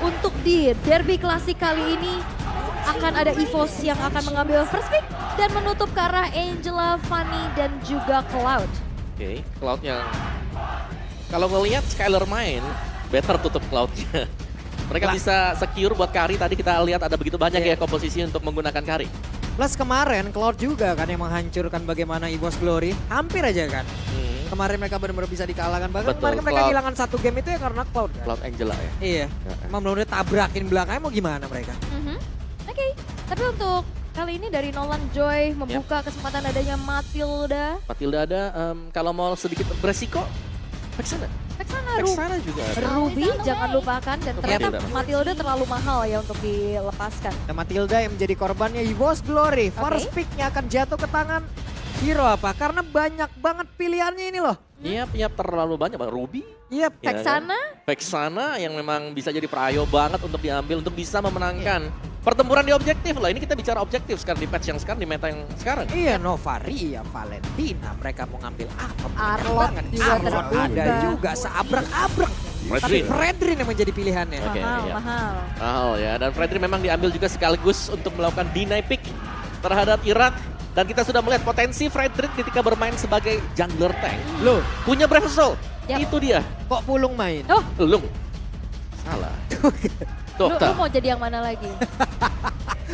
untuk di derby klasik kali ini akan ada EVOS yang akan mengambil first pick dan menutup ke arah Angela, Fanny, dan juga Cloud. Oke, Cloud yang kalau ngelihat Skylar main, better tutup Cloud-nya. Mereka bisa secure buat carry, tadi kita lihat ada begitu banyak ya komposisi untuk menggunakan carry. Plus kemarin Cloud juga kan yang menghancurkan bagaimana EVOS Glory. Hampir aja kan. Kemarin mereka benar-benar bisa dikalahkan. Bahkan Betul, kemarin mereka Cloud. kehilangan satu game itu ya karena Cloud kan. Cloud Angela ya. Iya. Emang benar-benar tabrakin belakangnya mau gimana mereka. Oke, tapi untuk kali ini dari Nolan Joy membuka kesempatan adanya Matilda. Matilda ada, kalau mau sedikit beresiko, Vexana. Vexana juga ada. Ruby jangan lupakan dan ternyata Matilda. Matilda terlalu mahal ya untuk dilepaskan. Nah, Matilda yang menjadi korbannya EVOS Glory. First picknya akan jatuh ke tangan hero apa? Karena banyak banget pilihannya ini loh. Iya, terlalu banyak Bang. Ruby, Iya, Ya, Vexana, Vexana yang memang bisa jadi prayo banget untuk diambil, untuk bisa memenangkan pertempuran di objektif lah. Ini kita bicara objektif sekarang di patch yang sekarang, di meta yang sekarang. Iya, Novaria, Valentina, mereka mau ngambil apa? Arlot juga Arlot terbuka. ada juga, seabrek-abrek. Tapi Fredrin yang menjadi pilihannya. Oke, mahal, iya. mahal. Mahal ya, dan Fredry memang diambil juga sekaligus untuk melakukan deny pick terhadap Irak. Dan kita sudah melihat potensi Fredry ketika bermain sebagai jungler tank. Loh, Punya Breath of Soul, Yap. itu dia. kok Pulung main? Oh, Lung. Salah. lu Dokter. mau jadi yang mana lagi?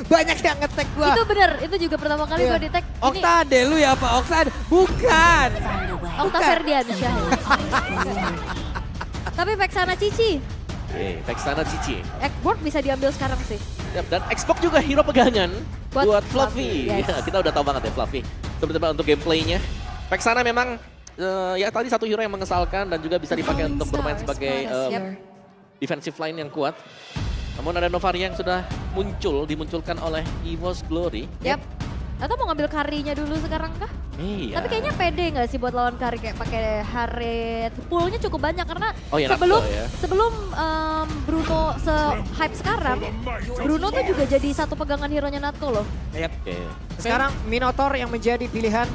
Banyak yang ngetek gua. Itu bener, itu juga pertama kali Iya. gue di-tag. Ini Oktade lu ya Pak Oktade? Bukan. Okta Ferdiansyah. Tapi Vexana Cici, Oke, Vexana Cici. Ekboard bisa diambil sekarang sih. Yap, dan Xbox juga hero pegangan Buat buat Fluffy, Fluffy. yes. Ya, kita udah tahu banget ya Fluffy. Sebenarnya untuk gameplaynya. Vexana memang ya tadi satu hero yang mengesalkan dan juga bisa dipakai untuk bermain sebagai defensive line yang kuat. Namun ada Novaria yang sudah dimunculkan oleh EVOS Glory. Yap. Atau mau ngambil karinya dulu sekarang kah? Iya. Tapi kayaknya pede nggak sih buat lawan kari kayak pakai Harit. Poolnya cukup banyak karena Oh iya, sebelum Nakto ya. sebelum Bruno se-hype sekarang, Bruno tuh juga jadi satu pegangan hero-nya Natko loh. Yap. Oke. Sekarang Minotaur yang menjadi pilihan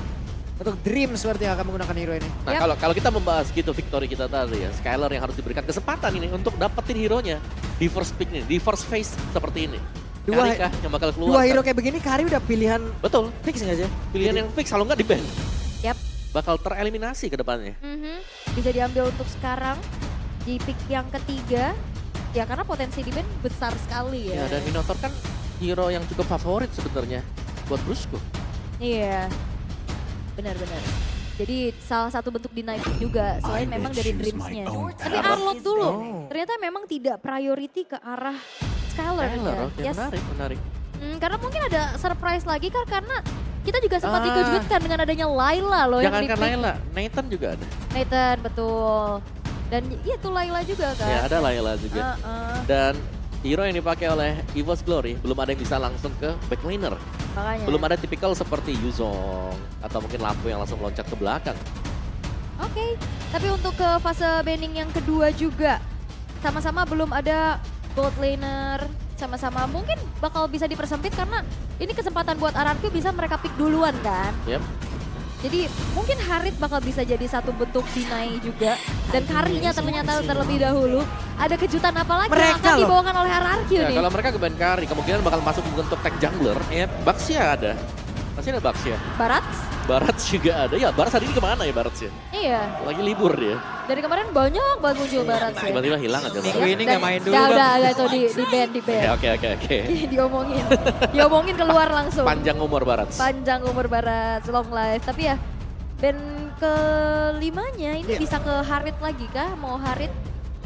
untuk Dream seperti yang akan menggunakan hero ini. Nah, Yap. kalau kita membahas gitu victory kita tadi ya, Skylar yang harus diberikan kesempatan ini untuk dapetin hero-nya di first pick nih, di first phase seperti ini. Dua- Karikah yang bakal keluar. Dua hero kan? kayak begini Kari udah pilihan Betul. fix nggak sih? Pilihan yang fix, kalau nggak di ban. Yap. Bakal tereliminasi ke depannya. Bisa diambil untuk sekarang di pick yang ketiga. Ya karena potensi di ban besar sekali Ya, ya. dan Minotaur kan hero yang cukup favorit sebenarnya buat Brusco. Iya. Benar-benar. Jadi salah satu bentuk deny pick juga selain memang dari Dreams-nya. Tapi Arlot dulu ternyata memang tidak priority ke arah Skylar Skylar, ya. oke, Yes. menarik. Karena mungkin ada surprise lagi kan karena kita juga sempat dikejutkan dengan adanya Layla loh yang Jangankan di-pick. Layla, Nathan juga ada. Nathan, betul. Dan iya tuh Layla juga kan. Ya, ada Layla juga. Heeh, Dan hero yang dipakai oleh EVOS Glory belum ada yang bisa langsung ke backlaner. makanya. Belum ada tipikal seperti Yuzong atau mungkin Lampu yang langsung loncat ke belakang. Oke, tapi untuk ke fase banning yang kedua juga sama-sama belum ada gold laner, sama-sama mungkin bakal bisa dipersempit karena ini kesempatan buat RRQ bisa mereka pick duluan kan. Yep. Jadi mungkin Harit bakal bisa jadi satu bentuk deny juga dan karinya ternyata terlebih dahulu. Ada kejutan apa lagi yang Mereka akan loh. dibawakan oleh RRQ Ya, nih? kalau mereka ke ban carry, kemungkinan bakal masuk bentuk tag jungler. Yep. Baxia ada. Masih ada Baxia. Barat? Barat juga ada. Ya, Barat hari ini kemana ya Barat sih? Iya, Lagi libur dia. dari kemarin banyak banget muncul Barat sih. Tiba-tiba hilang aja. Minggu Barat. ini nggak main dulu, Udah, Bang. itu di band. Oke. Diomongin keluar langsung. Panjang umur Barat. Panjang umur Barat, long life. Tapi ya band kelimanya ini Iya. bisa ke Harit lagi kah? Mau Harit?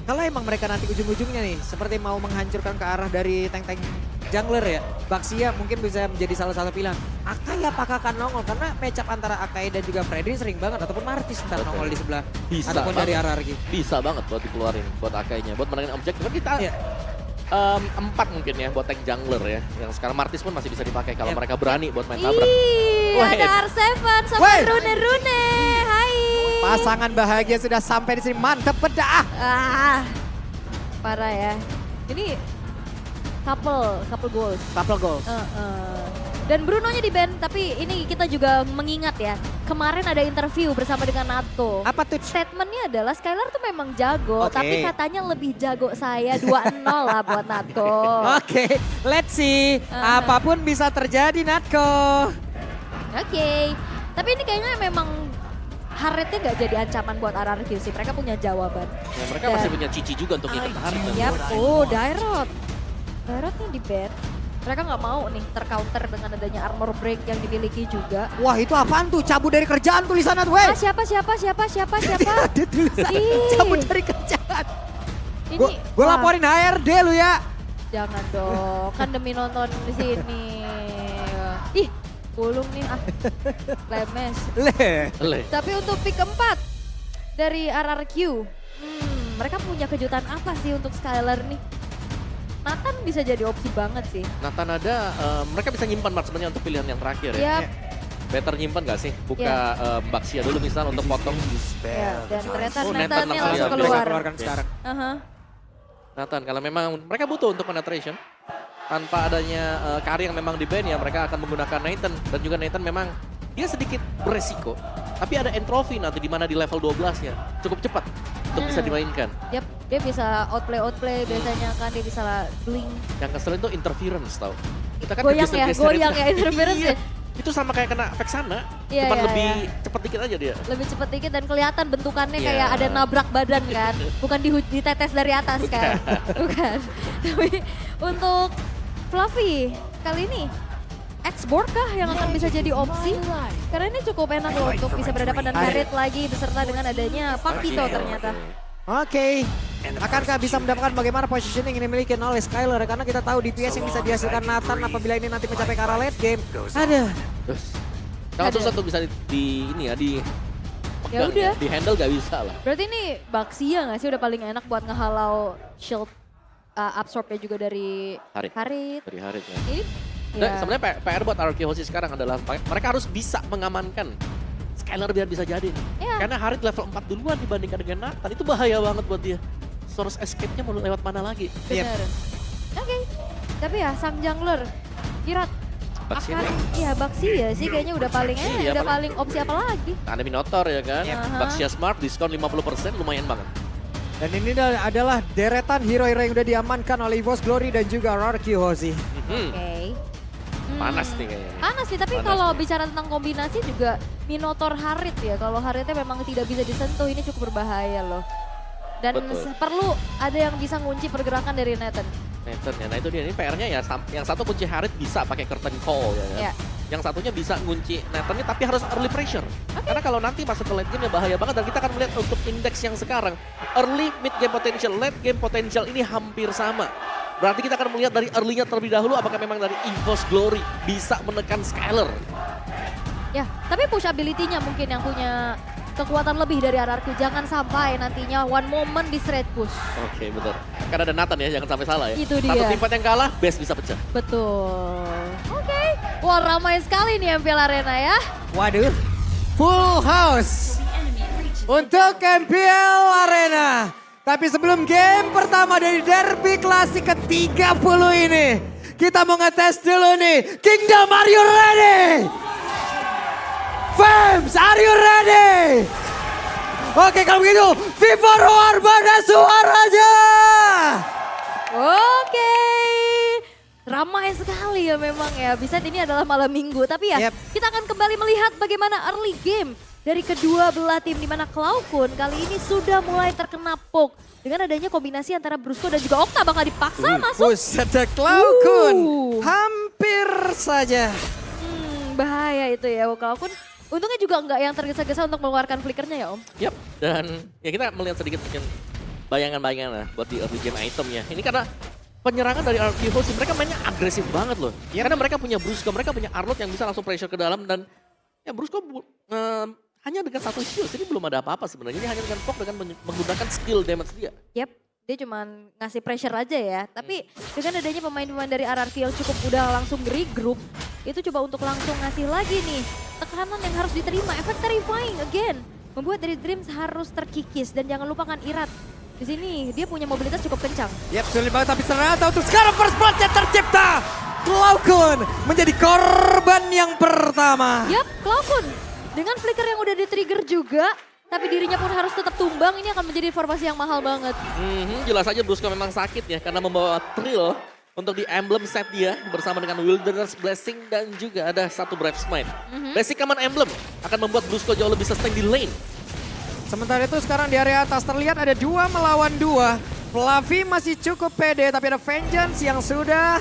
Kalau emang mereka nanti ujung-ujungnya nih seperti mau menghancurkan ke arah dari tank-tank jungler ya, Baxia mungkin bisa menjadi salah satu pilihan. Akai apakah akan nongol? Karena match up antara Akai dan juga Freddy sering banget ataupun Martis ntar Betul. nongol di sebelah Bisa ataupun banget. dari RRQ. Bisa banget buat dikeluarin buat akainya, buat menangin objektif. Kan kita Iya. 4 mungkin ya buat tank jungler ya. Yang sekarang Martis pun masih bisa dipakai kalau Yep. mereka berani buat main tabrak. Ih, Wait. ada R7 sama Wait. Rune. Hai. Pasangan bahagia sudah sampai di sini, mantep bedah. Ah, parah ya. Ini couple goals. Couple goals. Dan Brunonya di ban, tapi ini kita juga mengingat ya, kemarin ada interview bersama dengan Natko. Apa tuh? Statementnya adalah Skylar tuh memang jago, Oke. tapi katanya lebih jago saya 2-0 lah buat Natko. Oke, let's see. Apapun bisa terjadi, Natko. Oke, tapi ini kayaknya memang Haretnya nggak jadi ancaman buat RRQ sih, mereka punya jawaban. Ya, mereka masih punya Cici juga untuk ikut Harit. Yap, oh Dairot. Dairotnya di ban. Mereka nggak mau nih tercounter dengan adanya armor break yang dimiliki juga. Wah, itu apaan tuh? Cabut dari kerjaan tulisannya tuh, weh. Siapa? Ada tulisan Ih. cabut dari kerjaan. Ini Gue wah, laporin HRD lu ya. jangan dong, kan demi nonton di sini. Ih, bulung nih ah. Lemes. Le. Tapi untuk pick keempat dari RRQ, mereka punya kejutan apa sih untuk Skylar nih? Nathan bisa jadi opsi banget sih. Nathan ada, mereka bisa nyimpan marksman-nya untuk pilihan yang terakhir ya. Yap. Better nyimpan gak sih? Buka Baxia dulu misal untuk potong. Ya, dan ternyata Oh, Nathannya Nathan langsung langsung keluar. Keluarkan sekarang. Aha. Nathan, kalau memang mereka butuh untuk penetration. Tanpa adanya Kari yang memang di ban ya, mereka akan menggunakan Nathan. Dan juga Nathan memang dia sedikit beresiko. Tapi ada entropy nanti di mana di level 12-nya. Cukup cepat untuk bisa dimainkan. Yap, dia bisa outplay biasanya kan, dia bisa blink. Yang keselin tuh interference tau. Kita kan Goyang ya, geser-geser goyang itu. ya interference Iya. ya. Itu sama kayak kena Vexana, Iya, cuman iya, lebih iya. cepet dikit aja dia. Lebih cepet dikit dan kelihatan bentukannya Iya. kayak ada nabrak badan kan. Bukan ditetes dari atas kan. Bukan. Tapi untuk Fluffy kali ini X-Board kah yang akan bisa jadi opsi? Karena ini cukup enak loh untuk bisa berhadapan dan Karit lagi beserta dengan adanya Pakito ternyata. Oke, akankah bisa mendapatkan bagaimana positioning yang dimiliki oleh Skylar? Karena kita tahu DPS yang bisa dihasilkan Nathan apabila ini nanti mencapai ke arah late game. Ada. Terus, kalau Ada. susah tuh bisa Ya udah. di handle gak bisa lah. Berarti ini Baxia nggak sih udah paling enak buat ngehalau shield absorbnya juga dari Harit. Harit. Dari Harit ya. Ini Nah, ya. sebenarnya PR buat RRQ Hoshi sekarang adalah mereka harus bisa mengamankan Skylar biar bisa jadi nih. Iya. Karena Harit level 4 duluan dibandingkan dengan Nathan, itu bahaya banget buat dia. Source escape-nya mau lewat mana lagi? Bener. Oke. Tapi ya sang jungler Kirat Baxia akan iya Baxia sih kayaknya udah paling Iya, udah paling opsi apa lagi? Ada Minotaur ya kan? Yep. Baxia Smart diskon 50% lumayan banget. Dan ini adalah deretan hero-hero yang udah diamankan oleh EVOS Glory dan juga RRQ Hoshi. Hmm, Oke. Panas nih kayaknya. Panas sih, tapi Panas kalau nih. bicara tentang kombinasi juga Minotaur Harit ya. Kalau Haritnya memang tidak bisa disentuh, ini cukup berbahaya loh. Dan Betul. perlu ada yang bisa ngunci pergerakan dari Nathan. Nathan ya, nah itu dia, ini PR-nya ya, yang satu kunci Harit bisa pakai curtain call ya kan? Ya. Yang satunya bisa ngunci Nathan tapi harus early pressure. Karena kalau nanti masuk ke late game ya bahaya banget dan kita akan melihat untuk indeks yang sekarang. Early, mid game potential, late game potential ini hampir sama. Berarti kita akan melihat dari early-nya terlebih dahulu apakah memang dari EVOS Glory bisa menekan Skylar. Ya, tapi push ability-nya mungkin yang punya kekuatan lebih dari RRQ. Jangan sampai nantinya one moment di straight push. Oke, betul. Karena ada Nathan ya, jangan sampai salah ya. Itu Satu dia. tim fight yang kalah, base bisa pecah. Betul. Oke. Wah, ramai sekali nih MPL Arena ya. Waduh, full house untuk MPL Arena. Tapi sebelum game pertama dari Derby Klasik ke-30 ini, kita mau ngetes dulu nih. Kingdom, are you ready? Fams, are you ready? Oke, kalau begitu, Viva Roar pada suaranya. Oke. Ramai sekali ya memang ya. Bisa ini adalah malam minggu. Tapi ya Yep. kita akan kembali melihat bagaimana early game dari kedua belah tim. Dimana Cloud9 kali ini sudah mulai terkena poke. Dengan adanya kombinasi antara Brusco dan juga Okta bakal dipaksa masuk. Buset, ada Cloud9. Hampir saja. Bahaya itu ya Cloud9. Untungnya juga nggak yang tergesa-gesa untuk mengeluarkan flickernya ya Om. Yap, dan ya kita melihat sedikit mungkin bayangan-bayangan lah buat di early game itemnya. Ini karena penyerangan dari RRQ Hoshi, mereka mainnya agresif banget loh. Karena mereka punya Brusco, mereka punya Arlott yang bisa langsung pressure ke dalam dan ya Brusco hanya dengan satu shield, ini belum ada apa-apa sebenarnya. Ini hanya dengan poke dengan menggunakan skill damage dia. Yap, dia cuma ngasih pressure aja ya. Tapi dengan adanya pemain-pemain dari RRQ yang cukup udah langsung regroup, itu coba untuk langsung ngasih lagi nih tekanan yang harus diterima. Efek terrifying again. Membuat dari Dreams harus terkikis dan jangan lupakan Irat. Di sini dia punya mobilitas cukup kencang. Yap, sulit banget tapi ternyata untuk sekarang first blood-nya tercipta. Cloud9 menjadi korban yang pertama. Yap, Cloud9 dengan flicker yang udah di-trigger juga, tapi dirinya pun harus tetap tumbang, ini akan menjadi informasi yang mahal banget. Jelas aja Brusco memang sakit ya karena membawa Trill untuk di emblem set dia bersama dengan Wilderness Blessing dan juga ada satu Brave Smite. Basic Command Emblem akan membuat Brusco jauh lebih sustain di lane. Sementara itu sekarang di area atas terlihat ada 2 melawan 2. Fluffy masih cukup pede tapi ada Vengeance yang sudah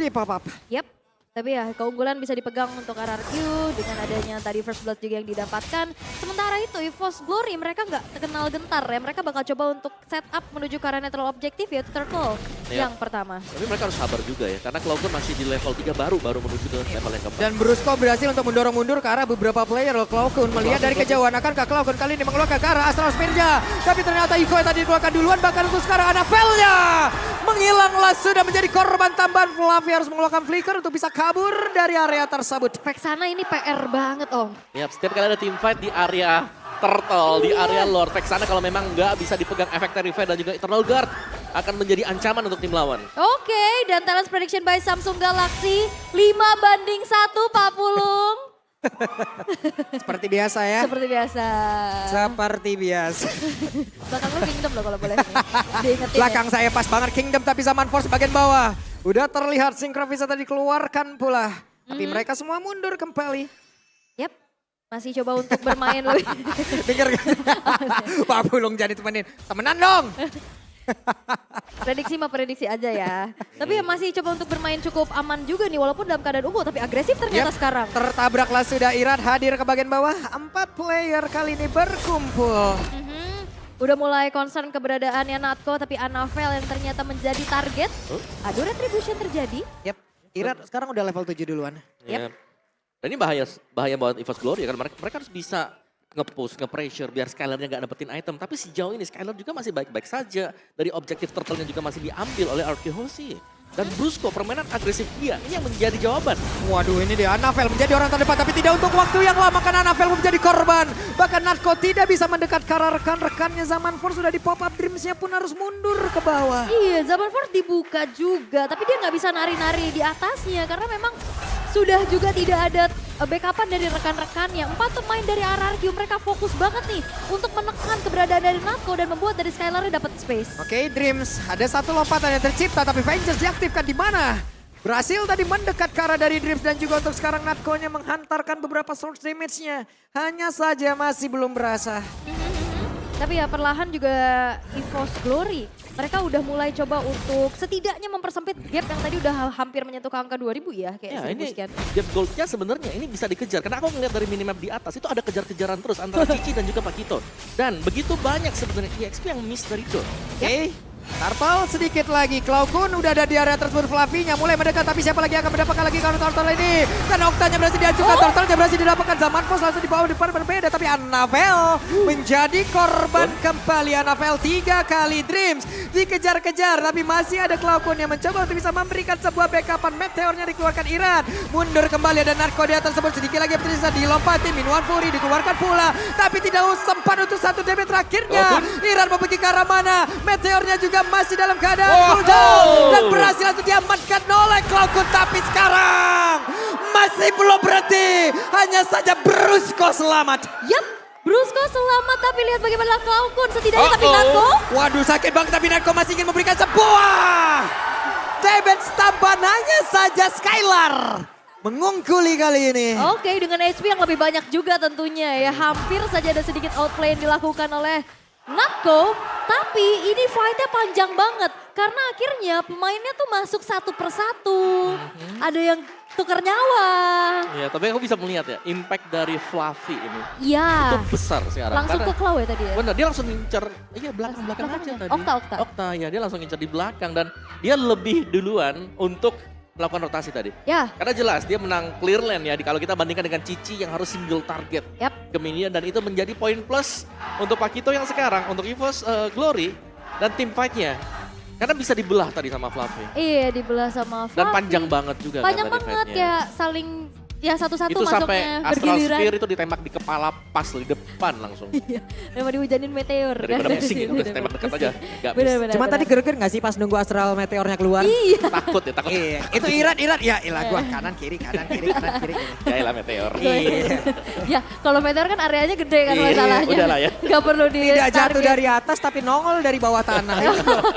dipop-up. Yap, tapi ya keunggulan bisa dipegang untuk RRQ dengan adanya tadi first blood juga yang didapatkan. Sementara itu EVOS Glory mereka nggak terkenal gentar ya. Mereka bakal coba untuk set up menuju ke arah neutral objektif yaitu Turtle yang pertama. Tapi mereka harus sabar juga ya karena Cloud9 masih di level 3 baru menuju ke level yang keempat. Dan Brusco berhasil untuk mendorong mundur ke arah beberapa player loh. Cloud9 melihat dari kejauhan akankah Cloud9 kali ini mengeluarkan ke arah Astral Spear-nya. Tapi ternyata Iko yang tadi dikeluarkan duluan bahkan untuk sekarang Annabelle-nya menghilanglah sudah menjadi korban tambahan. Fluffy harus mengeluarkan flicker untuk bisa kabur dari area tersebut. Vexana ini PR banget Om. Yap, setiap kali ada team fight di area Turtle, di area Lord, Vexana kalau memang nggak bisa dipegang efek Terrify dan juga Eternal Guard akan menjadi ancaman untuk tim lawan. Oke, dan talent prediction by Samsung Galaxy 5-1 Pak Pulung. Seperti biasa ya. Seperti biasa. Seperti biasa. Belakang lu Kingdom loh kalau boleh nih. Diingetin Belakang ya. saya pas banget Kingdom tapi Zaman Force bagian bawah. Udah terlihat Synchrofisa tadi dikeluarkan pula. Tapi mereka semua mundur kembali. Yap, masih coba untuk bermain loh. Dengar kan? Pak Pulung jadi temenan dong. Prediksi mah prediksi aja ya. Tapi ya masih coba untuk bermain cukup aman juga nih walaupun dalam keadaan unggul tapi agresif ternyata sekarang. Tertabraklah sudah Irat hadir ke bagian bawah. 4 player kali ini berkumpul. Udah mulai concern keberadaannya Natko tapi Annabelle yang ternyata menjadi target. Aduh retribution terjadi. Yap, Irat sekarang udah level 7 duluan. Yep. Dan ini bahaya buat EVOS Glory ya kan mereka harus bisa nge-push, nge-pressure biar Skylarnya nggak dapetin item. Tapi sejauh ini Skylar juga masih baik-baik saja. Dari objektif Turtle-nya juga masih diambil oleh RQ Hoshi. Dan Brusco permainan agresif dia, ini yang menjadi jawaban. Waduh ini dia Annabelle menjadi orang terdepan tapi tidak untuk waktu yang lama karena Annabelle menjadi korban. Bahkan Natko tidak bisa mendekat karena rekan-rekannya. Zaman Force sudah di pop up, Dreams-nya pun harus mundur ke bawah. Iya Zaman Force dibuka juga tapi dia nggak bisa nari-nari di atasnya karena memang sudah juga tidak ada backupan dari rekan-rekannya. 4 pemain dari RRQ mereka fokus banget nih untuk menekan keberadaan dari Natko dan membuat dari Skylar dapat space. Oke, Dreams ada satu lompatan yang tercipta tapi Vengeance diaktifkan di mana? Berhasil tadi mendekat ke arah dari Dreams dan juga untuk sekarang Natko-nya menghantarkan beberapa source damage-nya. Hanya saja masih belum berasa. Tapi ya perlahan juga EVOS Glory. Mereka udah mulai coba untuk setidaknya mempersempit gap yang tadi udah hampir menyentuh ke angka 2000 ya. Kayak Ya 1000 ini sekian. gap goldnya sebenarnya ini bisa dikejar. Karena aku ngeliat dari minimap di atas itu ada kejar-kejaran terus antara Cici dan juga Pakito. Dan begitu banyak sebenarnya EXP yang miss dari itu. Oke, Turtle sedikit lagi. Cloud9 udah ada di area tersebut. Fluffy-nya mulai mendekat tapi siapa lagi yang akan mendapatkan lagi kalau Turtle ini. Dan Octanya berhasil diajukan, Turtle-nya berhasil didapatkan. Zaman Force langsung di bawah depan berbeda tapi Annabelle menjadi korban kembali. Annabelle 3 kali Dreams dikejar-kejar tapi masih ada Cloud9 yang mencoba untuk bisa memberikan sebuah backupan. Meteornya dikeluarkan Iran. Mundur kembali ada Natko di atas tersebut. Sedikit lagi bisa dilompatin. Minuan Fury dikeluarkan pula tapi tidak sempat untuk satu damage terakhirnya. Iran mau pergi ke arah mana? Meteornya juga masih dalam keadaan cooldown dan berhasil langsung diamankan oleh Cloud9 tapi sekarang masih belum berhenti. Hanya saja Brusco selamat. Yap, Brusco selamat tapi lihat bagaimana Cloud9 setidaknya tapi Natko. Waduh sakit banget tapi Natko masih ingin memberikan sebuah damage tambahan. Hanya saja Skylar mengungkuli kali ini. Oke, dengan HP yang lebih banyak juga tentunya ya. Hampir saja ada sedikit outplay yang dilakukan oleh Natko, tapi ini fightnya panjang banget. Karena akhirnya pemainnya tuh masuk satu persatu. Ada yang tukar nyawa. Ya, tapi aku bisa melihat ya, impact dari Fluffy ini. Iya. Itu besar sekarang. Langsung ke Claw ya tadi ya? Benar, dia langsung ngincer, belakang aja tadi. Okta. Okta, ya dia langsung ngincer di belakang dan dia lebih duluan untuk melakukan rotasi tadi. Ya. Karena jelas dia menang clear lane ya, kalau kita bandingkan dengan Cici yang harus single target ke minion dan itu menjadi poin plus untuk Pakito yang sekarang, untuk EVOS Glory dan tim fight-nya. Karena bisa dibelah tadi sama Fluffy. Iya, dibelah sama Fluffy. Dan panjang banget juga Panjang kan banget fight-nya. ya, saling ya satu-satu Itu sampai masuknya Astral bergiliran. Sphere itu ditembak di kepala pas di depan langsung. Iya, memang dihujanin meteor. Daripada Dari pusing situ, udah tembak dekat aja. Gak bisa. Bener-bener. Cuma tadi greget gak sih pas nunggu astral meteornya keluar? Iya. Takut ya, takut. Iya, itu irat ya ilah gua kanan kiri kanan kiri kanan kiri. Ya elah meteor. Iya. Ya, kalau meteor kan areanya gede kan Iya, masalahnya. udah lah ya. Gak perlu di Tidak jatuh dari atas tapi nongol dari bawah tanah.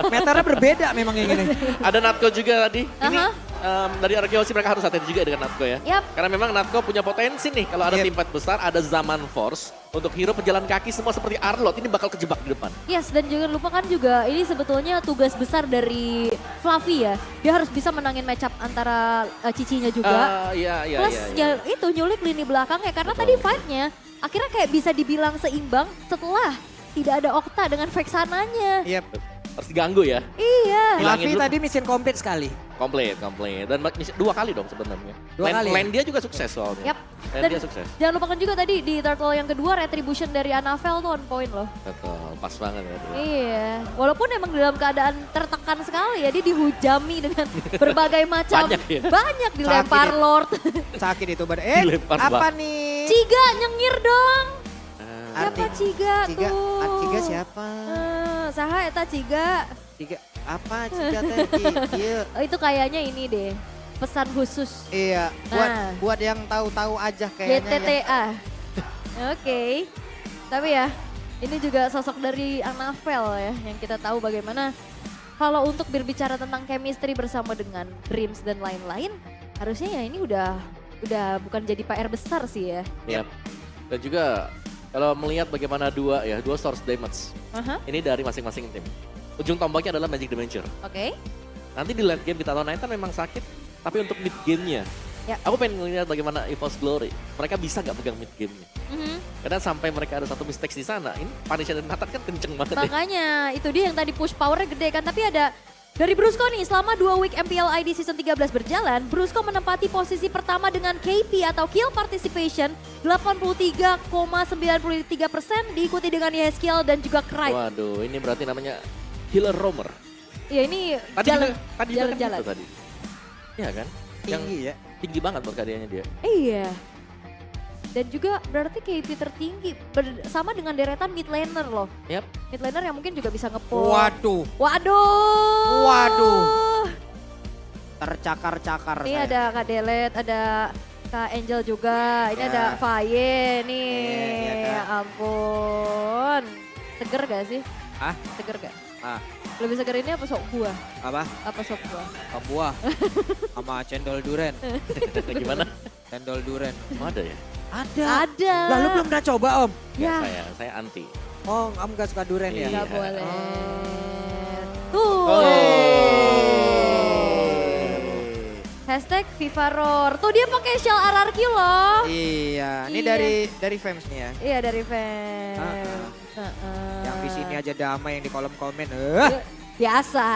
Meteornya berbeda memang yang ini. Ada Natko juga tadi. Ini Aha. dari Arkeosi mereka harus hati-hati juga dengan Natko ya. Yap. Karena memang Natko punya potensi nih kalau ada Yep. tim fight besar, ada Zaman Force. Untuk hero pejalan kaki semua seperti Arlot, ini bakal kejebak di depan. Yes, dan jangan lupa kan juga ini sebetulnya tugas besar dari Fluffy ya. Dia harus bisa menangin matchup antara Cicinya juga. Iya. Plus ya itu nyulik lini belakangnya karena tadi fight-nya akhirnya kayak bisa dibilang seimbang setelah tidak ada Okta dengan Vexananya. Yep. Harus diganggu ya. Iya. Hilangin Fluffy dulu. tadi mission complete sekali. Komplit. Dan dua kali dong sebenarnya. Dua kali ya? Lane dia juga sukses soalnya. Yap. Lane Dan dia sukses. jangan lupakan juga tadi di turtle yang kedua Retribution dari Anavel tuh on point loh. Betul, pas banget ya. dia. Iya, walaupun emang dalam keadaan tertekan sekali ya, dia dihujami dengan berbagai macam, Banyak ya? banyak dilempar Sakit. Lord. Sakit itu badan. Dilempar Apa bak. nih? Ciga nyengir dong. Ah, Siapa Ciga Ciga, tuh? Ciga siapa? Saha eta Ciga. Ciga apa Ciga teh? Iya. Oh, itu kayaknya ini deh, pesan khusus. Iya, Nah. buat yang tahu-tahu aja kayaknya. Ya. YTTA. Oke, tapi ya ini juga sosok dari Anavel ya, yang kita tahu bagaimana kalau untuk berbicara tentang chemistry bersama dengan Dreams dan lain-lain, harusnya ya ini udah bukan jadi PR besar sih ya. Yap. Dan juga kalau melihat bagaimana dua source damage. Aha, Ini dari masing-masing tim. Ujung tombaknya adalah Magic Damager. oke. Nanti di late game di Tato Nightan memang sakit, tapi untuk mid game-nya. Ya. Aku pengen ngeliat bagaimana EVOS Glory. Mereka bisa gak pegang mid game-nya. Mhm. Karena sampai mereka ada satu mistakes di sana, ini Punisher dan Nathan kan kenceng banget ya. Makanya itu dia yang tadi push powernya gede kan, tapi ada dari Brusco nih, selama 2 week MPL ID Season 13 berjalan, Brusco menempati posisi pertama dengan KP atau Kill Participation 83,93%, diikuti dengan Yeskiel dan juga Cry. Waduh, ini berarti namanya Healer Roamer. Ya ini Tadi juga kan jalan-jalan. gitu tadi. Iya kan? Tinggi ya. Tinggi banget berkaryanya dia. Iya. Dan juga berarti KP tertinggi sama dengan deretan mid laner loh. Yap. Mid laner yang mungkin juga bisa nge-pull. Waduh, Waduh. Waduh. tercakar-cakar Ini saya. ada Kak Delet, ada Kak Angel juga. Ini Ya. ada Faye nih. Iya, Ya Kak. ampun. Seger gak sih? Hah? Seger gak? Ah, Lebih seger ini apa sop buah? apa? Apa sop buah? Buah sama cendol duren. Gimana? Cendol duren. Oh, ada ya? Ada. Ada. Lalu belum pernah coba Om? Ya. Ya. Saya anti. Oh, kamu gak suka duren ya? Iya. Gak boleh. Oh. Tuh. Hey. Hashtag Vivaror. Tuh dia pakai shell RRQ loh. Iya, ini Iya. dari fans nih ya. Iya dari fans. Yang di sini aja damai yang di kolom komen. Biasa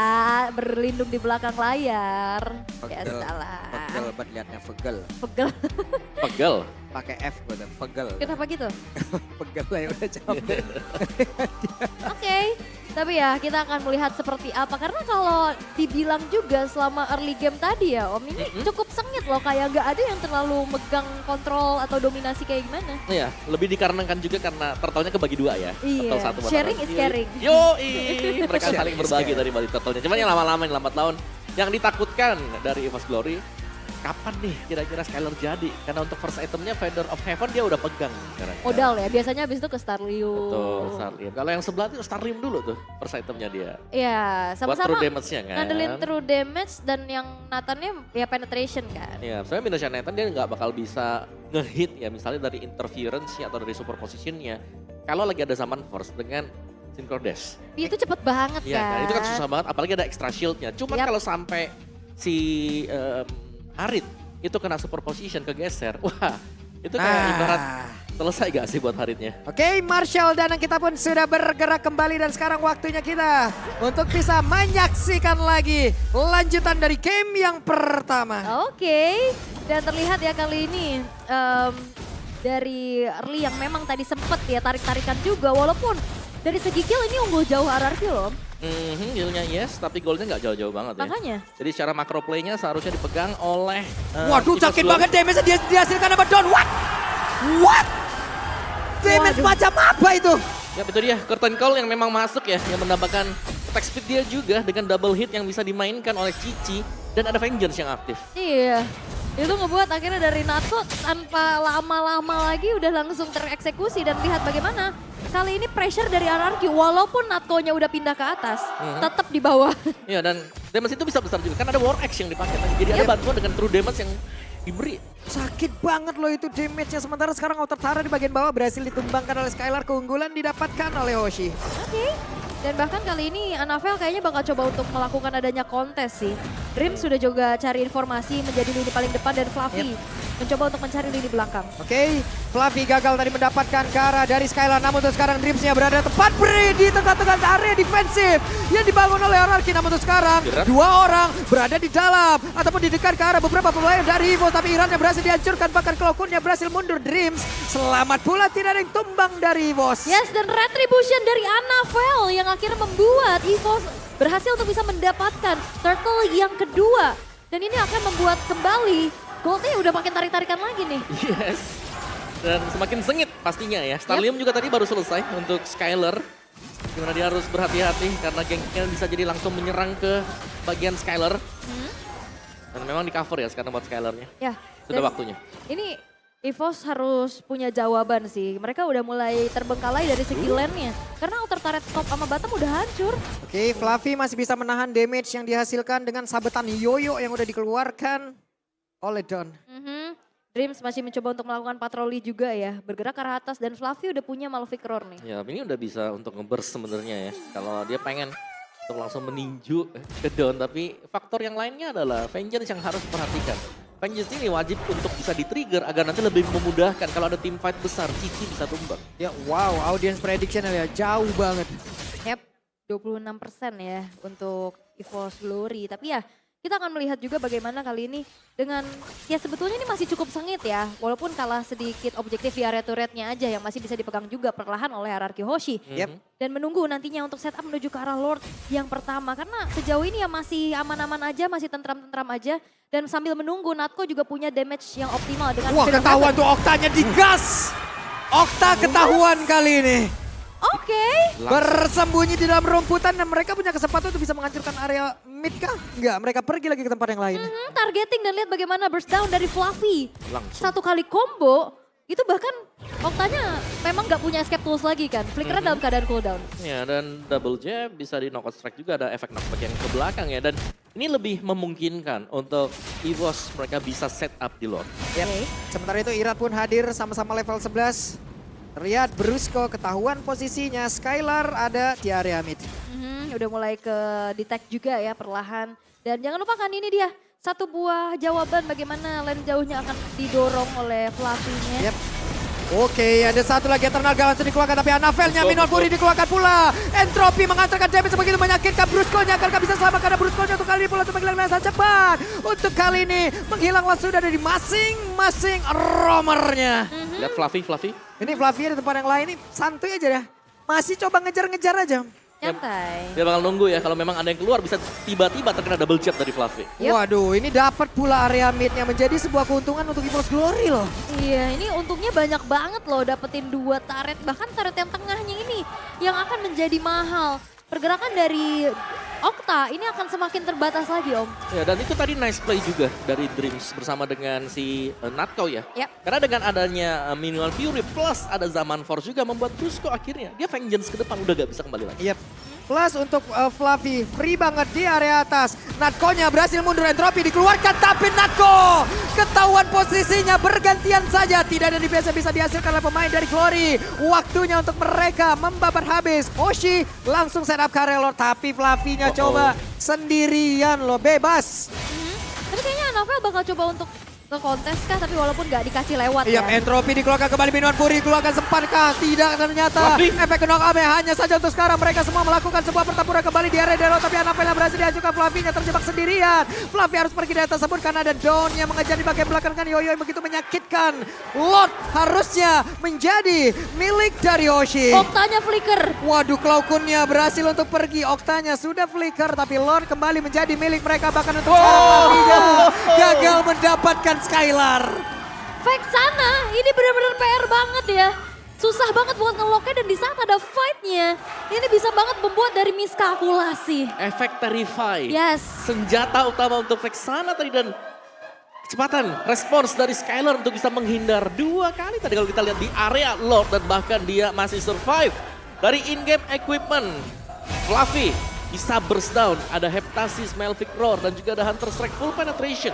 berlindung di belakang layar. Pegel, Biasalah. pegel buat liatnya pegel. Pegel. Pegel. Pakai F buat pegel. Kenapa gitu? Pegel lah ya udah capek. Oke, tapi ya kita akan melihat seperti apa. Karena kalau dibilang juga selama early game tadi ya Om, ini cukup sengit loh. Kayak gak ada yang terlalu megang kontrol atau dominasi kayak gimana. Iya, lebih dikarenakan juga karena turtle-nya kebagi dua ya. Iya, Turtle satu buat sharing orang. is caring. Mereka Sharing saling is berbagi caring. dari balik turtle-nya. Cuman yang lama-lama, yang lambat laun. Yang ditakutkan dari EVOS Glory, kapan nih kira-kira Skylar jadi? Karena untuk first itemnya Feather of Heaven dia udah pegang sekarang. Modal ya, biasanya habis itu ke Starlium. Betul, Starlium. Kalau yang sebelah itu Starlium dulu tuh first itemnya dia. Iya, Buat sama-sama true damage-nya kan. ngandelin true damage dan yang Nathannya ya penetration kan. Iya, soalnya Minusha Nathan dia nggak bakal bisa ngehit ya misalnya dari interference-nya atau dari superposition-nya. Kalau lagi ada Zaman Force dengan Synchro Dash. Itu cepet banget Iya kan. kan, itu kan susah banget apalagi ada extra shield-nya. Cuman Yap. kalau sampai si Harit itu kena superposition kegeser, wah itu kayak ibarat selesai gak sih buat Haritnya? Oke, Marshall dan kita pun sudah bergerak kembali dan sekarang waktunya kita untuk bisa menyaksikan lagi lanjutan dari game yang pertama. Oke, dan terlihat ya kali ini dari early yang memang tadi sempet ya tarik-tarikan juga walaupun dari segi kill ini unggul jauh RRQ loh. Healnya yes, tapi goldnya nggak jauh-jauh banget ya. Makanya. Jadi secara makro playnya seharusnya dipegang oleh... Waduh, sakit banget damage dia dihasilkan sama Don. What? Damage macam apa itu? Ya itu dia, curtain call yang memang masuk ya, yang mendapatkan attack speed dia juga dengan double hit yang bisa dimainkan oleh Cici dan ada Vengeance yang aktif. Iya. Itu ngebuat akhirnya dari Natko tanpa lama-lama lagi udah langsung tereksekusi dan lihat bagaimana kali ini pressure dari Anarchy walaupun Natko-nya udah pindah ke atas, tetap di bawah. Iya dan damage itu bisa besar juga, kan ada War Axe yang dipakai. Jadi ada bantuan dengan true damage yang diberi. Sakit banget loh itu damage-nya. Sementara sekarang Outer Tara di bagian bawah berhasil ditumbangkan oleh Skylar. Keunggulan didapatkan oleh Hoshi. Oke. Dan bahkan kali ini Anavel kayaknya bakal coba untuk melakukan adanya kontes sih. Dream sudah juga cari informasi menjadi lini paling depan dan Fluffy mencoba untuk mencari lini belakang. Oke, Fluffy gagal tadi mendapatkan ke arah dari Skylar. Namun untuk sekarang Dreamsnya berada tepat di tengah-tengah area defensif yang dibangun oleh Anarchy. Namun untuk sekarang dua orang berada di dalam ataupun di dekat ke arah beberapa pemain dari Evo. Tapi Iran yang berhasil dihancurkan, bahkan Cloud9-nya berhasil mundur. Dreams selamat pula, tidak ada yang tumbang dari EVOS. Yes, dan retribution dari Anavel yang akhirnya membuat EVOS berhasil untuk bisa mendapatkan turtle yang kedua. Dan ini akan membuat kembali goldnya udah makin tarik-tarikan lagi nih. Yes. Dan semakin sengit pastinya ya. Starlium juga tadi baru selesai untuk Skylar. Gimana dia harus berhati-hati karena gengnya bisa jadi langsung menyerang ke bagian Skylar. Dan memang di cover ya sekarang buat Skylarnya. Ya. Sudah waktunya. Ini EVOS harus punya jawaban sih. Mereka udah mulai terbengkalai dari segi lane-nya. Karena outer turret top sama bottom udah hancur. Oke, Fluffy masih bisa menahan damage yang dihasilkan dengan sabetan yoyo yang udah dikeluarkan oleh Don. Dreams masih mencoba untuk melakukan patroli juga ya. Bergerak ke arah atas dan Fluffy udah punya Malefic Roar nih. Ya ini udah bisa untuk nge-burst sebenarnya ya. Kalau dia pengen untuk langsung meninju ke Don. Tapi faktor yang lainnya adalah Vengeance yang harus diperhatikan. Vengeance ini wajib untuk bisa di-trigger agar nanti lebih memudahkan kalau ada team fight besar, Cici bisa tumbang. Ya wow, audience prediction ya jauh banget. Yep, 26% ya untuk EVOS Glory. Tapi ya kita akan melihat juga bagaimana kali ini dengan, ya sebetulnya ini masih cukup sengit ya. Walaupun kalah sedikit objektif di area turretnya aja yang masih bisa dipegang juga perlahan oleh Anarchy Hoshi. Dan menunggu nantinya untuk setup menuju ke arah Lord yang pertama. Karena sejauh ini ya masih aman-aman aja, masih tentram-tentram aja. Dan sambil menunggu Natko juga punya damage yang optimal dengan... Wah ketahuan tuh Oktanya digas. Okta ketahuan kali ini. Oke. Bersembunyi di dalam rumputan dan mereka punya kesempatan untuk bisa menghancurkan area mid kah? Enggak, mereka pergi lagi ke tempat yang lain. Targeting dan lihat bagaimana burst down dari Fluffy. Langsung. Satu kali combo, itu bahkan Oktanya memang nggak punya escape tools lagi kan. Flickernya dalam keadaan cooldown. Ya dan double jab bisa di knockout strike juga, ada efek knockback yang ke belakang ya. Dan ini lebih memungkinkan untuk EVOS mereka bisa set up di Lord. Sementara itu Irat pun hadir sama-sama level 11. Terlihat Brusco ketahuan posisinya, Skylar ada di area mid. Udah mulai ke detect juga ya perlahan. Dan jangan lupa kan ini dia, satu buah jawaban bagaimana lane jauhnya akan didorong oleh Fluffy-nya. Oke, ada satu lagi Eternal Galaxy dikeluarkan, tapi Anavelnya Minor Fury dikeluarkan pula. Entropy mengantarkan damage sebegitu menyakitkan Brusco-nya. Akan bisa selamat karena Brusco-nya untuk kali ini pula menghilang dengan sangat cepat. Untuk kali ini menghilanglah sudah dari masing-masing roamernya. Lihat Fluffy. Ini Fluffy di tempat yang lain ini santuy aja ya. Masih coba ngejar-ngejar aja. Nyantai. Dia bakal nunggu ya, kalau memang ada yang keluar bisa tiba-tiba terkena double jab dari Fluffy. Waduh, ini dapat pula area midnya menjadi sebuah keuntungan untuk EVOS Glory loh. Iya, ini untungnya banyak banget loh dapetin 2 turret. Bahkan turret yang tengahnya ini yang akan menjadi mahal. Pergerakan dari Okta ini akan semakin terbatas lagi Om. Ya dan itu tadi nice play juga dari Dreams bersama dengan si Natko ya. Yep. Karena dengan adanya Minimal Fury plus ada Zaman Force juga membuat Brusco akhirnya dia Vengeance ke depan udah gak bisa kembali lagi. Plus untuk Fluffy, free banget di area atas. Natko-nya berhasil mundur, Entropy dikeluarkan, tapi Natko ketahuan posisinya bergantian saja. Tidak ada defense yang bisa dihasilkan oleh pemain dari Glory. Waktunya untuk mereka membabat habis. Hoshi langsung set up ke area Lord, tapi Fluffy-nya coba sendirian loh, bebas. Tapi kayaknya Anavel bakal coba untuk ke kontes kah, tapi walaupun nggak dikasih lewat Iya, ya. entropi dikeluarkan kembali minuman Fury, keluarkan sempatkah? Tidak ternyata. Fluffy. Efek knock ame hanya saja untuk sekarang mereka semua melakukan sebuah pertempuran kembali di area Dero, tapi Annabelle yang berhasil dihancurkan. Fluffy-nya terjebak sendirian. Fluffy harus pergi dari tersebut karena ada Dawn yang mengejar di bagian belakang kan Yoyo yang begitu menyakitkan. Lord harusnya menjadi milik dari Hoshi. Oktanya flicker. Waduh, Cloud-kunnya berhasil untuk pergi. Oktanya sudah flicker, tapi Lord kembali menjadi milik mereka. Bahkan untuk sekarang Fluffy-nya gagal mendapatkan Skylar. Vexana ini benar-benar PR banget ya. Susah banget buat ngelocknya dan di saat ada fight-nya, ini bisa banget membuat dari miskalkulasi. Efek Terrify. Yes. Senjata utama untuk Vexana tadi dan kecepatan respons dari Skylar untuk bisa menghindar 2 kali tadi kalau kita lihat di area Lord dan bahkan dia masih survive dari in-game equipment. Fluffy bisa burst down, ada Heptasis, Melvic Roar dan juga ada Hunter Strike full penetration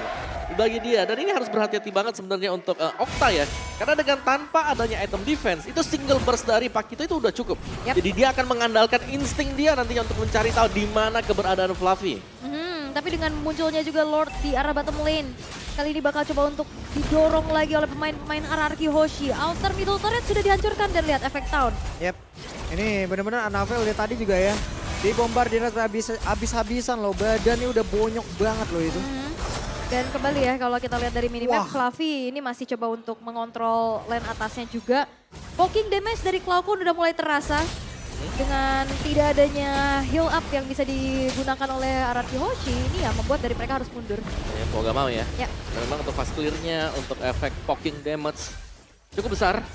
bagi dia. Dan ini harus berhati-hati banget sebenarnya untuk Okta ya. Karena dengan tanpa adanya item defense, itu single burst dari Pakito itu udah cukup. Yap. Jadi dia akan mengandalkan insting dia nantinya untuk mencari tahu di mana keberadaan Fluffy. Tapi dengan munculnya juga Lord di arah bottom lane, kali ini bakal coba untuk didorong lagi oleh pemain-pemain RRQ Hoshi. Outer middle turret sudah dihancurkan dan lihat efek town. Yep, ini benar-benar Annabelle lihat tadi juga ya. Dibombardir habis-habisan loh, badannya udah bonyok banget loh itu. Dan kembali ya kalau kita lihat dari minimap, Wah. Fluffy ini masih coba untuk mengontrol lane atasnya juga. Poking damage dari Cloud udah mulai terasa. Dengan tidak adanya heal up yang bisa digunakan oleh RRQ Hoshi, ini ya membuat dari mereka harus mundur. Ya, mau gak mau ya. Ya. Dan memang untuk fast clear-nya, untuk efek poking damage cukup besar.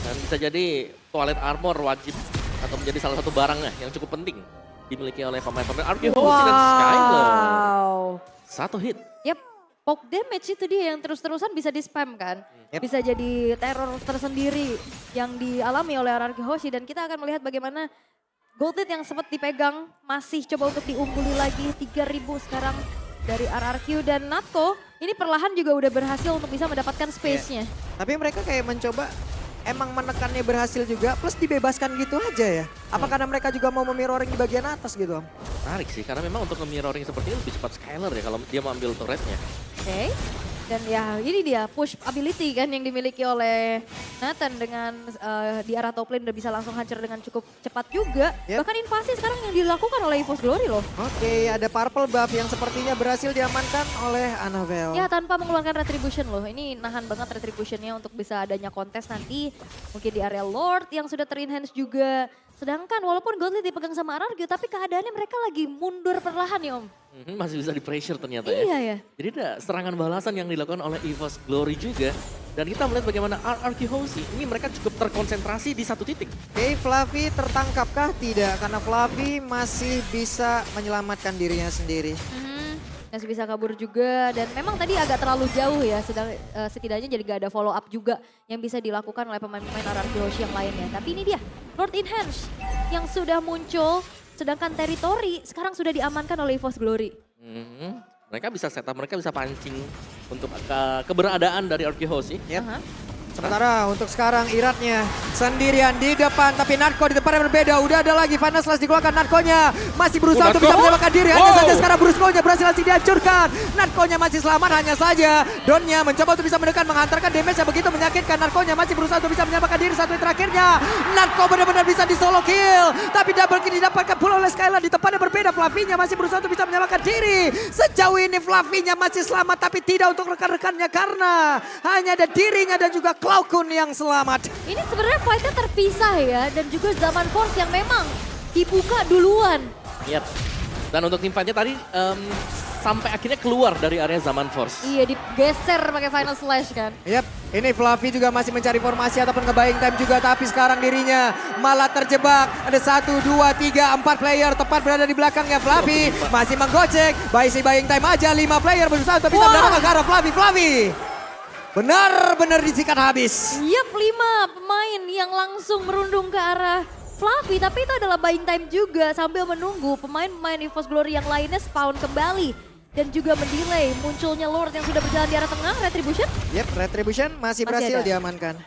Dan bisa jadi toilet armor wajib atau menjadi salah satu barangnya yang cukup penting dimiliki oleh pemain-pemain RRQ Hoshi dan Skylar. Satu hit. Yap, poke damage itu dia yang terus-terusan bisa di-spam kan. Yep. Bisa jadi teror tersendiri yang dialami oleh RRQ Hoshi. Dan kita akan melihat bagaimana Gold Lead yang sempat dipegang masih coba untuk diungguli lagi. 3.000 sekarang dari RRQ dan Natko. Ini perlahan juga udah berhasil untuk bisa mendapatkan space-nya. Tapi mereka kayak mencoba emang menekannya berhasil juga, plus dibebaskan gitu aja ya. Apa karena mereka juga mau memirroring di bagian atas gitu Om? Menarik sih, karena memang untuk mirroring seperti ini lebih cepat Skylar ya kalau dia mau ambil turretnya. Oke. Dan ya ini dia push ability kan yang dimiliki oleh Nathan dengan di arah top lane udah bisa langsung hancur dengan cukup cepat juga. Yep. Bahkan invasi sekarang yang dilakukan oleh EVOS Glory loh. Oke, ada purple buff yang sepertinya berhasil diamankan oleh Annabelle. Ya tanpa mengeluarkan retribution loh. Ini nahan banget retributionnya untuk bisa adanya kontes nanti. Mungkin di area Lord yang sudah ter-enhance juga. Sedangkan walaupun Godly dipegang sama RRQ tapi keadaannya mereka lagi mundur perlahan ya Om. Masih bisa di pressure ternyata ya. Iya ya. Jadi ada serangan balasan yang dilakukan oleh EVOS Glory juga. Dan kita melihat bagaimana RRQ Hoshi ini mereka cukup terkonsentrasi di satu titik. Oke, Fluffy tertangkapkah? Tidak, karena Fluffy masih bisa menyelamatkan dirinya sendiri. Masih bisa kabur juga dan memang tadi agak terlalu jauh ya, setidaknya jadi gak ada follow up juga yang bisa dilakukan oleh pemain-pemain RRQ Hoshi yang lainnya. Tapi ini dia, Lord Enhance yang sudah muncul, sedangkan teritori sekarang sudah diamankan oleh EVOS Glory. Mereka bisa setup, mereka bisa pancing untuk keberadaan dari RRQ Hoshi. Yep. Sementara untuk sekarang Iratnya sendirian di depan, tapi Natko di depan yang berbeda. Udah ada lagi Final Slash dikeluarkan, Natkonya masih berusaha untuk bisa menyelamatkan diri. Hanya saja sekarang Brusco-nya berhasil dihancurkan. Natkonya masih selamat, hanya saja Donnya mencoba untuk bisa mendekat, menghantarkan damage yang begitu menyakitkan. Natkonya masih berusaha untuk bisa menyelamatkan diri. Satu hit terakhirnya, Natko benar-benar bisa di solo kill. Tapi double kill didapatkan pula oleh Skylar. Di tempatnya berbeda, Fluffy-nya masih berusaha untuk bisa menyelamatkan diri. Sejauh ini Fluffy-nya masih selamat, tapi tidak untuk rekan-rekannya karena hanya ada dirinya dan juga Cloud yang selamat. Ini sebenarnya fightnya terpisah ya dan juga Zaman Force yang memang dibuka duluan. Yap. Dan untuk tim fight-nya tadi sampai akhirnya keluar dari area Zaman Force. Iya digeser pakai Final Slash kan. Yap, ini Fluffy juga masih mencari formasi ataupun nge-buying time juga, tapi sekarang dirinya malah terjebak. Ada 1, 2, 3, 4 player tepat berada di belakangnya. Fluffy masih menggocek, buying time aja 5 player berusaha untuk bisa mendapatkan ke arah Fluffy. Benar-benar disikat habis. Yap, 5 pemain yang langsung merundung ke arah Fluffy, tapi itu adalah buying time juga sambil menunggu pemain-pemain EVOS Glory yang lainnya spawn kembali. Dan juga mendelay munculnya Lord yang sudah berjalan di arah tengah, Retribution. Yep, Retribution masih berhasil ada. diamankan.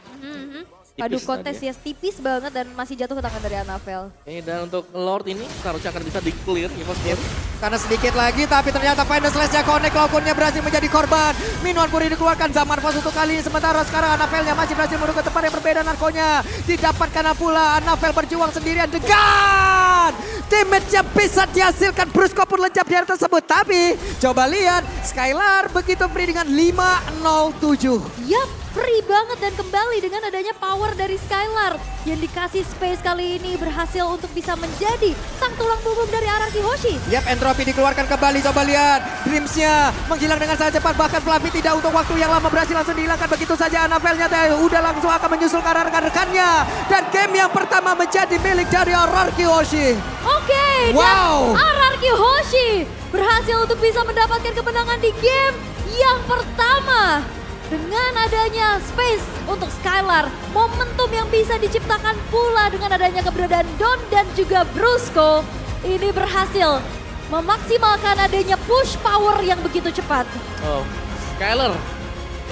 Padu Tipis kontes tadi ya tipis banget dan masih jatuh ke tangan dari Anavel. Oke, dan untuk Lord ini seharusnya akan bisa di-clear EVOS Glory. Karena sedikit lagi, tapi ternyata Final Slash-nya connect, Cloud9-nya berhasil menjadi korban. Minuan Puri dikeluarkan, Zaman Force untuk kali ini. Sementara sekarang Anavel-nya masih berhasil menuju ke tempat yang berbeda, narkonya didapatkan pula. Anavel berjuang sendirian dengan damage yang bisa dihasilkan. Brusco pun lenyap di area tersebut. Tapi coba lihat, Skylar begitu free dengan 5-0-7. Yap, free banget dan kembali dengan adanya power dari Skylar yang dikasih space kali ini berhasil untuk bisa menjadi sang tulang punggung dari Araki Hoshi. Yap, entropi dikeluarkan kembali, coba lihat. Dreams-nya menghilang dengan sangat cepat, bahkan Fluffy tidak untuk waktu yang lama berhasil langsung dihilangkan. Begitu saja Anavel-nya udah langsung akan menyusul ke arah rekan-rekannya. Dan game yang pertama menjadi milik dari Araki Hoshi. Oke, Wow. dan Araki Hoshi berhasil untuk bisa mendapatkan kemenangan di game yang pertama. Dengan adanya space untuk Skylar, momentum yang bisa diciptakan pula dengan adanya keberadaan Don dan juga Brusco, ini berhasil memaksimalkan adanya push power yang begitu cepat. Oh, Skylar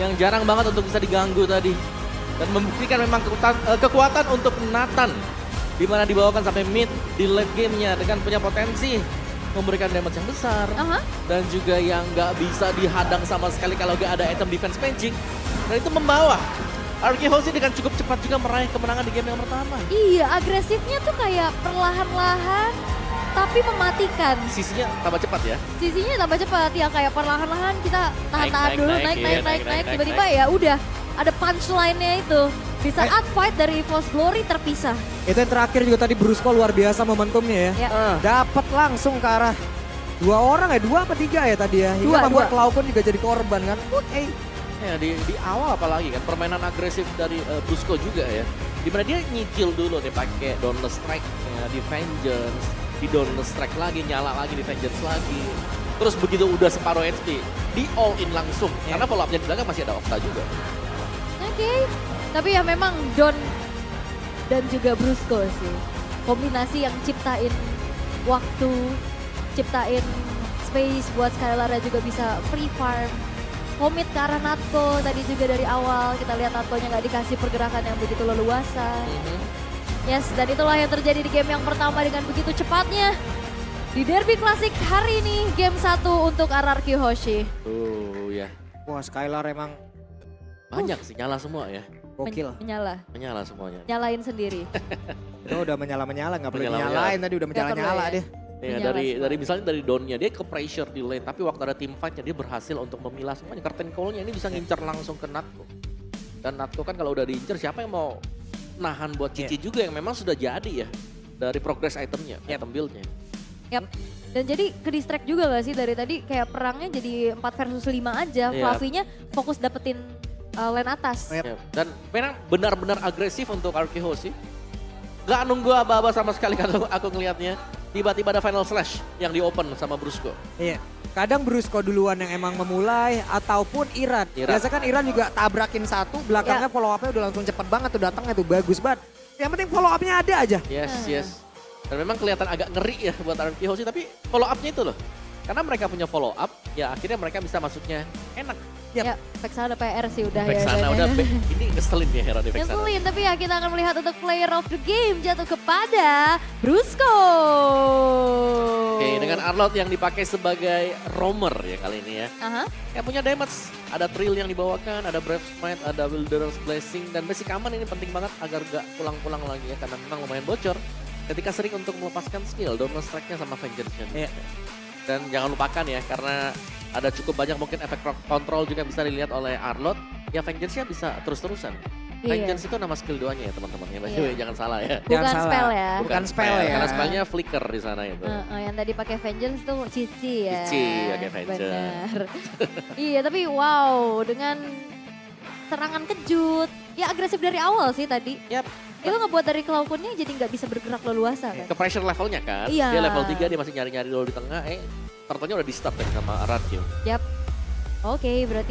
yang jarang banget untuk bisa diganggu tadi. Dan membuktikan memang kekuatan untuk Nathan. Di mana dibawakan sampai mid di late gamenya dengan punya potensi memberikan damage yang besar. Dan juga yang nggak bisa dihadang sama sekali kalau nggak ada item defense magic. Dan itu membawa Araki Hoshi dengan cukup cepat juga meraih kemenangan di game yang pertama. Iya, agresifnya tuh kayak perlahan-lahan tapi mematikan. Sisinya tambah cepat ya. Sisinya tambah cepat ya, kayak perlahan-lahan kita tahan-tahan dulu, naik, naik, tiba-tiba ya udah ada punchline-nya itu. Di saat fight dari EVOS Glory terpisah. Itu yang terakhir juga tadi Brusco luar biasa momentumnya ya. Ya. Dapat langsung ke arah 2 orang ya, 2 apa 3 ya tadi ya. Hingga membuat Cloud9 juga jadi korban kan. Oke. Ya di awal apalagi kan permainan agresif dari Brusco juga ya. Dimana dia nyicil dulu nih pakai Dauntless Strike ya, di Vengeance, di Dauntless Strike lagi, nyala lagi di Vengeance lagi. Terus begitu udah separuh HP, di all in langsung. Karena follow up-nya di belakang masih ada Okta juga. Oke. Tapi ya memang Don dan juga Brusco sih. Kombinasi yang ciptain waktu, ciptain space buat Skylar juga bisa free farm. Komit ke arah Natko tadi juga dari awal. Kita lihat Natko-nya nggak dikasih pergerakan yang begitu leluasa. Yes, dan itulah yang terjadi di game yang pertama dengan begitu cepatnya. Di Derby Classic hari ini game 1 untuk Araki Hoshi. Ya. Wah, Skylar emang Banyak sih, nyala semua ya. gokil. Menyala semuanya. Nyalain sendiri. Itu udah menyala-menyala, nggak boleh Menyala-menyala. nyalain tadi udah menyala-nyala ya. deh. Ya, Menyala dari semua. misalnya dari Donnya dia ke pressure di lane, tapi waktu ada team fight-nya dia berhasil untuk memilah semuanya. Curtain Call-nya ini bisa ngincer langsung ke Natko. Dan Natko kan kalau udah diincer siapa yang mau nahan buat Cici juga yang memang sudah jadi ya dari progress itemnya, item build-nya. Yap. Dan jadi ke distract juga gak sih dari tadi kayak perangnya jadi 4 versus 5 aja. Yap. Fluffy-nya fokus dapetin lane atas. Ya, dan memang benar-benar agresif untuk Araki Hoshi. Gak nunggu aba-aba sama sekali kalau aku ngelihatnya. Tiba-tiba ada final slash yang di open sama Brusco. Iya. Kadang Brusco duluan yang emang memulai ataupun Iran. Biasa kan Iran juga tabrakin satu, belakangnya follow up-nya udah langsung cepet banget tuh datangnya tuh bagus banget. Yang penting follow up-nya ada aja. Yes. Dan memang kelihatan agak ngeri ya buat Araki Hoshi, tapi follow up-nya itu loh. Karena mereka punya follow up, ya akhirnya mereka bisa masuknya enak. Ya, Vexana PR sih udah ya. Vexana udah, ini ngeselin ya Hera di Vexana. Ngeselin, tapi ya kita akan melihat untuk player of the game jatuh kepada Brusco. Oke, dengan Arlott yang dipakai sebagai roamer ya kali ini ya. Yang punya damage, ada Trill yang dibawakan, ada Brave Smite, ada Wilder's Blessing, dan basic aman ini penting banget agar gak pulang-pulang lagi ya, karena memang lumayan bocor ketika sering untuk melepaskan skill, Dauntless Strike-nya sama Vengeance-nya. Dan jangan lupakan ya, karena ada cukup banyak mungkin efek control juga bisa dilihat oleh Arlott, ya Vengeance-nya bisa terus-terusan. Vengeance itu nama skill doanya ya teman-teman ya, by the way, jangan salah ya. Bukan Jangan salah. spell ya. Bukan spell ya. Karena spellnya flicker di sana itu. Yang tadi pakai Vengeance tuh Cici ya. Cici pakai Vengeance. Benar. Iya, tapi wow, dengan serangan kejut. Ya agresif dari awal sih tadi. Yap. Itu ngebuat dari Cloud9-nya jadi nggak bisa bergerak leluasa kan. Ke pressure levelnya kan. Iya. Dia level 3 dia masih nyari-nyari dulu di tengah. Ternyata udah di stop kan sama Araki. Yap. Oke, berarti